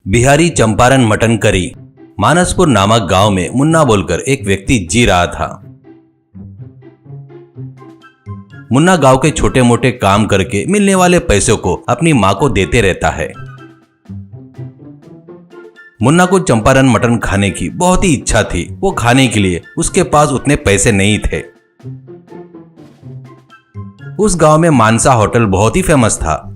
Bihari Champaran mutton curry. मानसपुर नामक गांव में मुन्ना बोलकर एक व्यक्ति जी रहा था। मुन्ना गांव के छोटे मोटे काम करके मिलने वाले पैसों को अपनी मां को देते रहता है। मुन्ना को चंपारण मटन खाने की बहुत ही इच्छा थी। वो खाने के लिए उसके पास उतने पैसे नहीं थे। उस गांव में मानसा होटल बहुत ही फेमस था।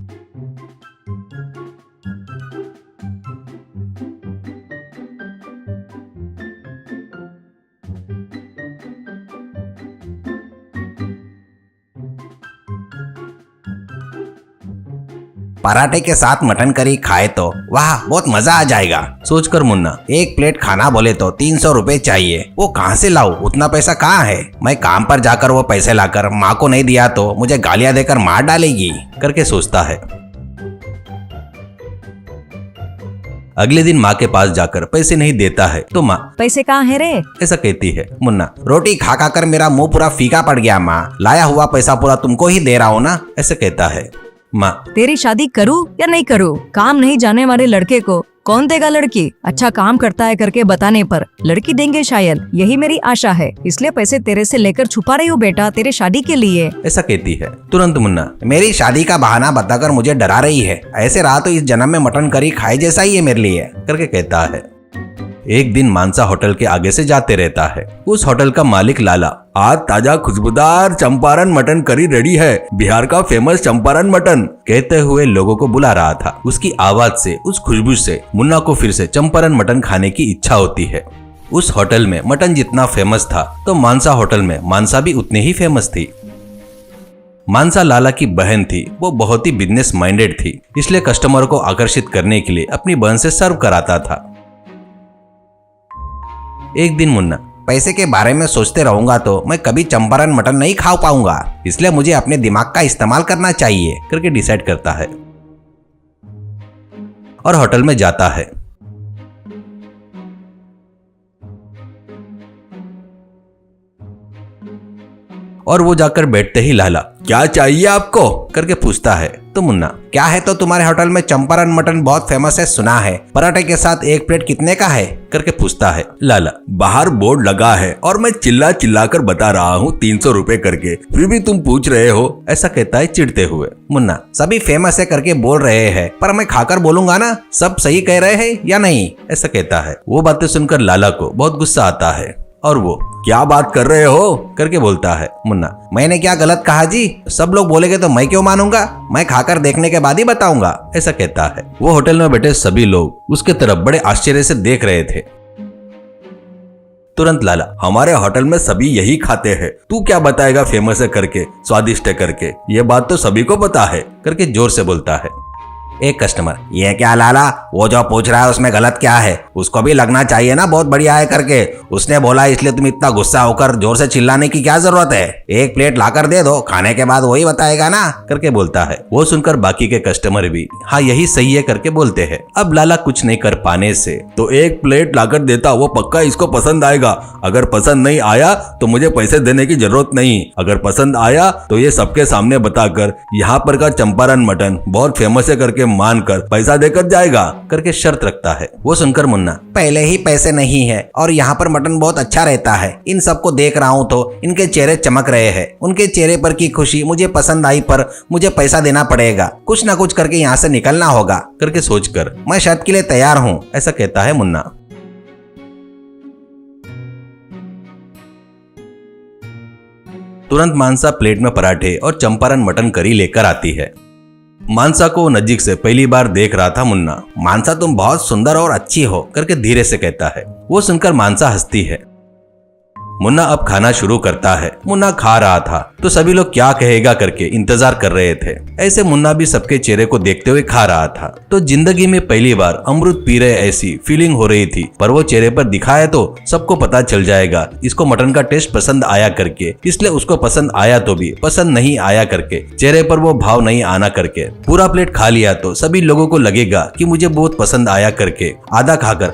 पराठे के साथ मटन करी खाए तो वाह बहुत मजा आ जाएगा, सोचकर मुन्ना एक प्लेट खाना बोले तो 300 रुपए चाहिए। वो कहाँ से लाऊं? उतना पैसा कहाँ है? मैं काम पर जाकर वो पैसे लाकर माँ को नहीं दिया तो मुझे गालियां देकर मार डालेगी करके सोचता है। अगले दिन माँ के पास जाकर पैसे नहीं देता है तो माँ पैसे कहाँ है रे? ऐसा कहती है। मुन्ना रोटी खा खा कर मेरा मुंह पूरा फीका पड़ गया माँ, लाया हुआ पैसा पूरा तुमको ही दे रहा हूँ ना। ऐसा कहता है। माँ तेरी शादी करूँ या नहीं करूँ? काम नहीं जाने वाले लड़के को कौन देगा लड़की? अच्छा काम करता है करके बताने पर लड़की देंगे शायद, यही मेरी आशा है। इसलिए पैसे तेरे से लेकर छुपा रही हूँ बेटा, तेरे शादी के लिए। ऐसा कहती है। तुरंत मुन्ना मेरी शादी का बहाना बताकर मुझे डरा रही है। ऐसे रहा तो इस जन्म में मटन करी खाए जैसा ही है मेरे लिए करके कहता है। एक दिन मानसा होटल के आगे से जाते रहता है। उस होटल का मालिक लाला आज ताजा खुशबूदार चंपारण मटन करी रेडी है, बिहार का फेमस चंपारण मटन कहते हुए लोगों को बुला रहा था। उसकी आवाज से, उस खुशबू से मुन्ना को फिर से चंपारण मटन खाने की इच्छा होती है। उस होटल में मटन जितना फेमस था तो मानसा होटल में मानसा भी उतनी ही फेमस थी। मानसा लाला की बहन थी। वो बहुत ही बिजनेस माइंडेड थी, इसलिए कस्टमर को आकर्षित करने के लिए अपनी बहन से सर्व कराता था। एक दिन मुन्ना पैसे के बारे में सोचते रहूंगा तो मैं कभी चंपारण मटन नहीं खा पाऊंगा, इसलिए मुझे अपने दिमाग का इस्तेमाल करना चाहिए करके डिसाइड करता है और होटल में जाता है। और वो जाकर बैठते ही लाला क्या चाहिए आपको करके पूछता है तो मुन्ना क्या है तो तुम्हारे होटल में चंपारण मटन बहुत फेमस है सुना है, पराठे के साथ एक प्लेट कितने का है करके पूछता है। लाला बाहर बोर्ड लगा है और मैं चिल्ला चिल्ला कर बता रहा हूँ 300 रुपए करके, फिर भी तुम पूछ रहे हो, ऐसा कहता है चिढ़ते हुए। मुन्ना सभी फेमस है करके बोल रहे हैं, पर मैं खाकर बोलूंगा ना सब सही कह रहे हैं या नहीं, ऐसा कहता है। वो बातें सुनकर लाला को बहुत गुस्सा आता है और वो क्या बात कर रहे हो करके बोलता है। मुन्ना मैंने क्या गलत कहा जी? सब लोग बोलेंगे तो मैं क्यों मानूंगा, मैं खाकर देखने के बाद ही बताऊंगा, ऐसा कहता है। वो होटल में बैठे सभी लोग उसके तरफ बड़े आश्चर्य से देख रहे थे। तुरंत लाला हमारे होटल में सभी यही खाते हैं, तू क्या बताएगा फेमस है करके, स्वादिष्ट है करके, ये बात तो सभी को पता है करके जोर से बोलता है। एक कस्टमर ये क्या लाला, वो जो पूछ रहा है उसमें गलत क्या है? उसको भी लगना चाहिए ना बहुत बढ़िया है करके, उसने बोला इसलिए तुम इतना गुस्सा होकर जोर से चिल्लाने की क्या जरूरत है? एक प्लेट लाकर दे दो, खाने के बाद वही बताएगा ना करके बोलता है। वो सुनकर बाकी के कस्टमर भी हाँ यही सही है करके बोलते हैं। अब लाला कुछ नहीं कर पाने से तो एक प्लेट लाकर देता, वो पक्का इसको पसंद आएगा, अगर पसंद नहीं आया तो मुझे पैसे देने की जरूरत नहीं, अगर पसंद आया तो ये सबके सामने बताकर यहाँ पर का चंपारण मटन बहुत फेमस है करके मानकर पैसा देकर जाएगा करके शर्त रखता है। वो सुनकर मुन्ना पहले ही पैसे नहीं है और यहाँ पर मटन बहुत अच्छा रहता है, इन सबको देख रहा हूँ तो इनके चेहरे चमक रहे हैं, उनके चेहरे पर की खुशी मुझे पसंद आई, पर मुझे पैसा देना पड़ेगा, कुछ ना कुछ करके यहाँ से निकलना होगा करके सोचकर मैं शर्त के लिए तैयार हूँ, ऐसा कहता है मुन्ना। तुरंत मानसा प्लेट में पराठे और चंपारण मटन करी लेकर आती है। मानसा को नजीक से पहली बार देख रहा था मुन्ना। मानसा तुम बहुत सुंदर और अच्छी हो करके धीरे से कहता है। वो सुनकर मानसा हंसती है। मुन्ना अब खाना शुरू करता है। मुन्ना खा रहा था तो सभी लोग क्या कहेगा करके इंतजार कर रहे थे। ऐसे मुन्ना भी सबके चेहरे को देखते हुए खा रहा था। तो जिंदगी में पहली बार अमृत पी रहे ऐसी फीलिंग हो रही थी, पर वो चेहरे पर दिखाया तो सबको पता चल जाएगा इसको मटन का टेस्ट पसंद आया करके, इसलिए उसको पसंद आया तो भी पसंद नहीं आया करके, चेहरे पर वो भाव नहीं आना करके। पूरा प्लेट खा लिया तो सभी लोगों को लगेगा कि मुझे बहुत पसंद आया करके। आधा खाकर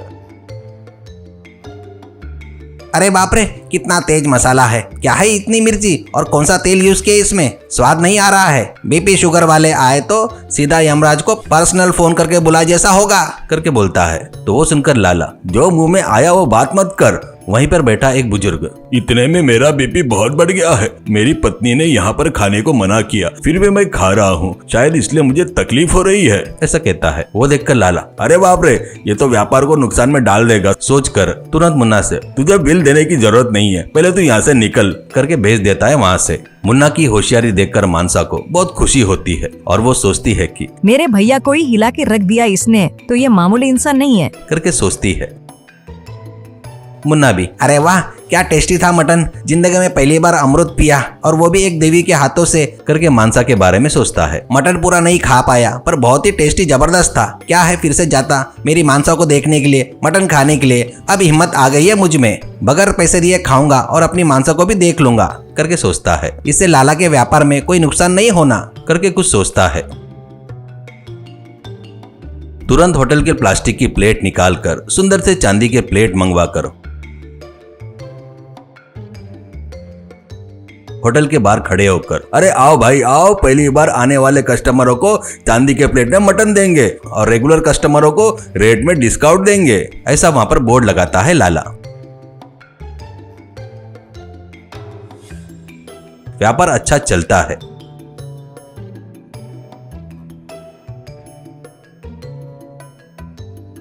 अरे बाप रे, कितना तेज मसाला है, क्या है इतनी मिर्ची, और कौन सा तेल यूज किया इसमें, स्वाद नहीं आ रहा है। बीपी शुगर वाले आए तो सीधा यमराज को पर्सनल फोन करके बुला जैसा होगा करके बोलता है। तो वो सुनकर लाला, जो मुंह में आया वो बात मत कर। वहीं पर बैठा एक बुजुर्ग, इतने में मेरा बीपी बहुत बढ़ गया है। मेरी पत्नी ने यहाँ पर खाने को मना किया, फिर भी मैं खा रहा हूँ, शायद इसलिए मुझे तकलीफ हो रही है, ऐसा कहता है। वो देखकर लाला, अरे बाप रे, ये तो व्यापार को नुकसान में डाल देगा। सोचकर तुरंत मुन्ना से, तुझे बिल देने की जरूरत नहीं है, पहले तू यहाँ से निकल करके भेज देता है वहाँ से। मुन्ना की होशियारी देखकर मानसा को बहुत खुशी होती है और वो सोचती है कि मेरे भैया को ही हिला के रख दिया इसने, तो ये मामूली इंसान नहीं है करके सोचती है। मुन्ना भी, अरे वाह क्या टेस्टी था मटन, जिंदगी में पहली बार अमृत पिया, और वो भी एक देवी के हाथों से करके मानसा के बारे में सोचता है। मटन पूरा नहीं खा पाया पर बहुत ही टेस्टी जबरदस्त था। क्या है, फिर से जाता मेरी मानसा को देखने के लिए, मटन खाने के लिए। अब हिम्मत आ गई है मुझ में, बगैर पैसे दिए खाऊंगा और अपनी मानसा को भी देख लूंगा करके सोचता है। इससे लाला के व्यापार में कोई नुकसान नहीं होना करके कुछ सोचता है। तुरंत होटल के प्लास्टिक की प्लेट निकालकर सुंदर से चांदी के प्लेट मंगवाकर होटल के बाहर खड़े होकर, अरे आओ भाई आओ, पहली बार आने वाले कस्टमरों को चांदी के प्लेट में मटन देंगे और रेगुलर कस्टमरों को रेट में डिस्काउंट देंगे, ऐसा वहां पर बोर्ड लगाता है लाला। व्यापार अच्छा चलता है।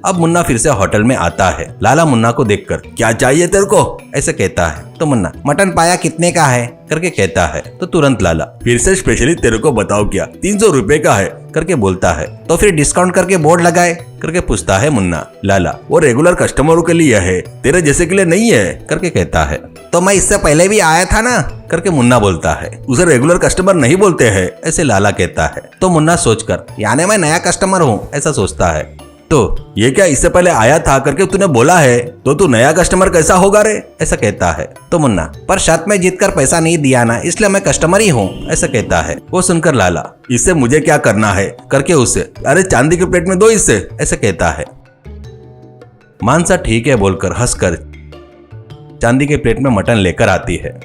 अब मुन्ना फिर से होटल में आता है। लाला मुन्ना को देखकर, क्या चाहिए तेरे को, ऐसे कहता है। तो मुन्ना, मटन पाया कितने का है करके कहता है। तो तुरंत लाला, फिर से स्पेशली तेरे को बताओ क्या, 300 रुपए का है करके बोलता है। तो फिर डिस्काउंट करके बोर्ड लगाए करके पूछता है मुन्ना। लाला, वो रेगुलर कस्टमरों के लिए है, तेरे जैसे के लिए नहीं है करके कहता है। तो मैं इससे पहले भी आया था ना करके मुन्ना बोलता है। उसे रेगुलर कस्टमर नहीं बोलते हैं, ऐसे लाला कहता है। तो मुन्ना सोचकर, यानी मैं नया कस्टमर हूँ, ऐसा सोचता है। तो ये क्या इससे पहले आया था करके तूने बोला है, तो तू नया कस्टमर कैसा होगा रे, ऐसा कहता है। तो मुन्ना, पर शर्त में जीतकर पैसा नहीं दिया ना, इसलिए मैं कस्टमर ही हूँ, ऐसा कहता है। वो सुनकर लाला, इससे मुझे क्या करना है करके उसे, अरे चांदी के प्लेट में दो इससे, ऐसा कहता है। मानसा ठीक है बोलकर हंसकर चांदी के प्लेट में मटन लेकर आती है।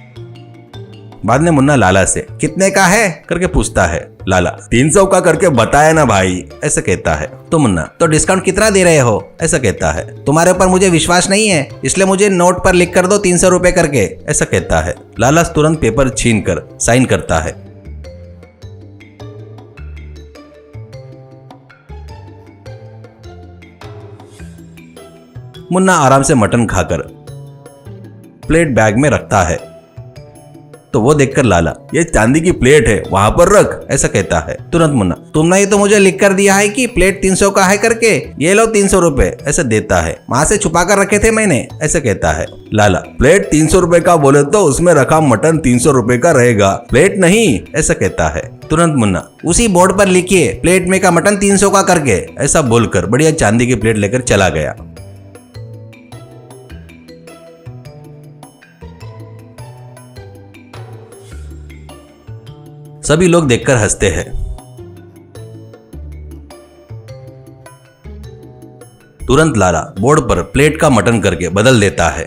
बाद में मुन्ना लाला से, कितने का है करके पूछता है। लाला, 300 का करके बताया ना भाई, ऐसा कहता है। तो मुन्ना, तो डिस्काउंट कितना दे रहे हो, ऐसा कहता है। तुम्हारे ऊपर मुझे विश्वास नहीं है, इसलिए मुझे नोट पर लिख कर दो 300 रुपए करके, ऐसा कहता है। लाला तुरंत पेपर छीन कर साइन करता है। मुन्ना आराम से मटन खाकर प्लेट बैग में रखता है। तो वो देखकर लाला, ये चांदी की प्लेट है, वहां पर रख, ऐसा कहता है। तुरंत मुन्ना, तुमने ही तो मुझे लिख कर दिया है कि प्लेट 300 का है करके, ये लो 300 रुपए, ऐसा देता है। वहां से छुपा कर रखे थे मैंने, ऐसा कहता है। लाला, प्लेट 300 रुपए का बोले तो उसमें रखा मटन 300 रुपए का रहेगा, प्लेट नहीं, ऐसा कहता है। तुरंत मुन्ना, उसी बोर्ड पर लिखिए प्लेट में का मटन 300 का करके, ऐसा बोलकर बढ़िया चांदी की प्लेट लेकर चला गया। सभी लोग देखकर हंसते हैं। तुरंत लाला बोर्ड पर प्लेट का मटन करके बदल देता है।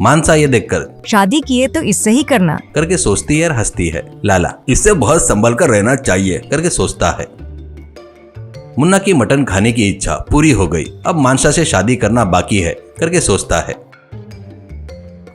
मानसा ये देखकर, शादी किए तो इससे ही करना करके सोचती है और हंसती है। लाला, इससे बहुत संभल कर रहना चाहिए करके सोचता है। मुन्ना की मटन खाने की इच्छा पूरी हो गई, अब मानसा से शादी करना बाकी है करके सोचता है।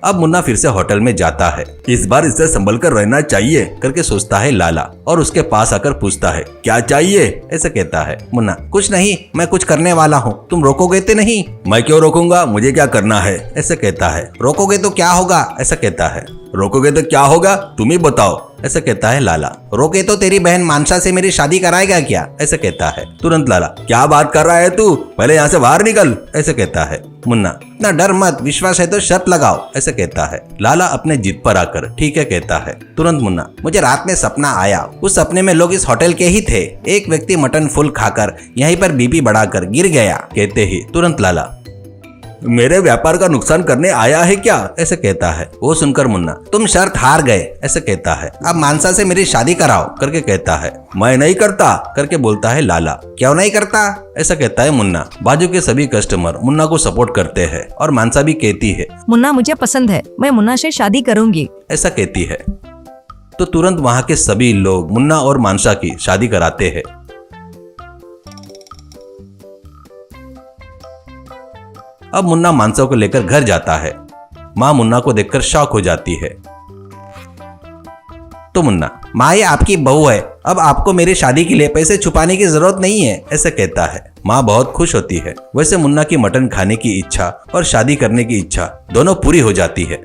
अब मुन्ना फिर से होटल में जाता है। इस बार इससे संभल कर रहना चाहिए करके सोचता है लाला, और उसके पास आकर पूछता है, क्या चाहिए, ऐसा कहता है। मुन्ना, कुछ नहीं, मैं कुछ करने वाला हूँ, तुम रोकोगे तो नहीं। मैं क्यों रोकूंगा, मुझे क्या करना है, ऐसा कहता है। रोकोगे तो क्या होगा, ऐसा कहता है। रोकोगे तो क्या होगा, तुम ही बताओ, ऐसा कहता है लाला। रोके तो तेरी बहन मानसा से मेरी शादी कराएगा क्या, ऐसा कहता है। तुरंत लाला, क्या बात कर रहा है तू, पहले यहाँ से बाहर निकल, ऐसा कहता है। मुन्ना, इतना डर मत, विश्वास है तो शर्त लगाओ, ऐसा कहता है। लाला अपने जिद पर आकर ठीक है कहता है। तुरंत मुन्ना, मुझे रात में सपना आया, उस सपने में लोग इस होटल के ही थे, एक व्यक्ति मटन फुल खाकर यहीं पर बीपी बढ़ाकर गिर गया। कहते ही तुरंत लाला, मेरे व्यापार का नुकसान करने आया है क्या, ऐसे कहता है। वो सुनकर मुन्ना, तुम शर्त हार गए, ऐसे कहता है। अब मानसा से मेरी शादी कराओ, करके कहता है। मैं नहीं करता, करके बोलता है लाला। क्यों नहीं करता? ऐसा कहता है मुन्ना। बाजू के सभी कस्टमर मुन्ना को सपोर्ट करते हैं और मानसा भी कहती है, मुन्ना मुझे पसंद है, मैं मुन्ना से शादी करूंगी। ऐसा कहती है। तो तुरंत वहाँ के सभी लोग मुन्ना और मानसा की शादी कराते हैं। अब मुन्ना मानसा को लेकर घर जाता है। माँ मुन्ना को देखकर शॉक हो जाती है। तो मुन्ना, माँ ये आपकी बहू है, अब आपको मेरी शादी के लिए पैसे छुपाने की जरूरत नहीं है, ऐसे कहता है। माँ बहुत खुश होती है। वैसे मुन्ना की मटन खाने की इच्छा और शादी करने की इच्छा दोनों पूरी हो जाती है।